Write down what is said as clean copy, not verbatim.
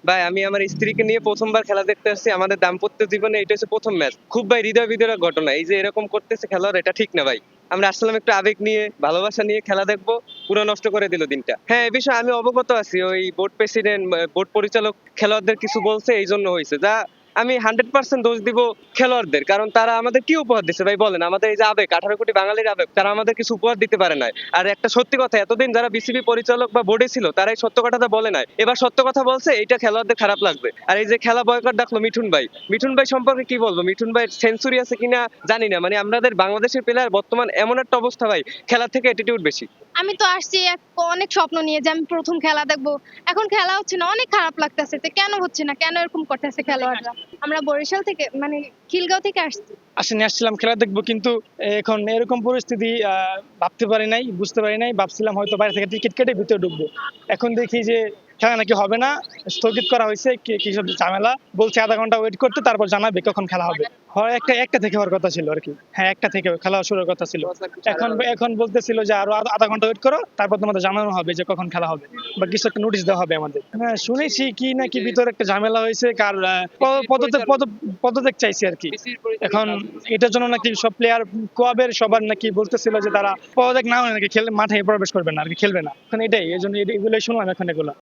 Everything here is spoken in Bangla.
ভাই আমি আমার স্ত্রীকে নিয়ে প্রথমবার খেলা দেখতে আসছি আমাদের দাম্পত্য জীবনে, এটা হচ্ছে প্রথম ম্যাচ। খুব ভাই হৃদয় বিদারক ঘটনা, এই যে এরকম করতেছে খেলোয়াড়, এটা ঠিক না ভাই। আমরা আসলাম একটু আবেগ নিয়ে, ভালোবাসা নিয়ে খেলা দেখবো, পুরো নষ্ট করে দিল দিনটা। হ্যাঁ, এ বিষয়ে আমি অবগত আছি, ওই বোর্ড প্রেসিডেন্ট, বোর্ড পরিচালক খেলোয়াড়দের কিছু বলছে, এই জন্য হয়েছে। যা আমি 100% দোষ দিব খেলোয়াড়দের, কারণ তারা আমাদের কি উপহার দিচ্ছে ভাই বলেন? আমাদের এই যে আবেগ, 18 কোটি বাঙালির আবেগ, তারা আমাদের কিছু উপহার দিতে পারে না। আর একটা সত্যি কথা, এতদিন যারা বিসিবি পরিচালক বা বোর্ডে ছিল তারা এই সত্য কথাটা বলে নাই, এবার সত্য কথা বলছে, এটা খেলোয়াড়দের খারাপ লাগবে। আর এই যে খেলা বয়কট ডাকলো মিঠুন ভাই, মিঠুন ভাই সম্পর্কে কি বলবো? মিঠুন ভাই সেঞ্চুরি আছে কিনা জানি না, মানে আমাদের বাংলাদেশের প্লেয়ার বর্তমান এমন একটা অবস্থা ভাই, খেলা থেকে অ্যাটিটিউড বেশি। আমি তো আসছি অনেক স্বপ্ন নিয়ে যে আমি প্রথম খেলা দেখবো, এখন খেলা হচ্ছে না, অনেক খারাপ লাগতেছে। তো কেন হচ্ছে না, কেন এরকম করতেছে খেলোয়াড়রা? আমরা বরিশাল থেকে, মানে খিলগাঁও থেকে আসছি। আসছিলাম খেলা দেখবো, কিন্তু এখন এরকম পরিস্থিতি ভাবতে পারি নাই, বুঝতে পারি নাই। ভাবছিলাম হয়তো বাইরে থেকে টিকিট কেটে ভিতরে ঢুকবো, এখন দেখি যে খেলা নাকি হবে না, স্থগিত করা হয়েছে। কি সব ঝামেলা, বলছে আধা ঘন্টা ওয়েট করতে, তারপর জানাবে কখন খেলা হবে। হয় একটা থেকে হওয়ার কথা ছিল আর কি। হ্যাঁ, একটা থেকে খেলা শুরুর কথা ছিল। এখন এখন বলতেছিল যে আরো আধা ঘন্টা ওয়েট করো, তারপর তোমাদের জানানো হবে যে কখন খেলা হবে, বা কিছু একটা নোটিশ দেওয়া হবে আমাদের। হ্যাঁ, শুনেছি কি নাকি ভিতরে একটা ঝামেলা হয়েছে, কার পদত্যাগ চাইছে আর কি। এখন এটার জন্য নাকি সব প্লেয়ার কোয়াবের সবার নাকি বলতেছিল যে তারা পদত্যাগ না হলে নাকি মাঠে প্রবেশ করবে না আর কি, খেলবে না। এখন এটাই, এই জন্য এগুলোই শুনলাম এখন এগুলো।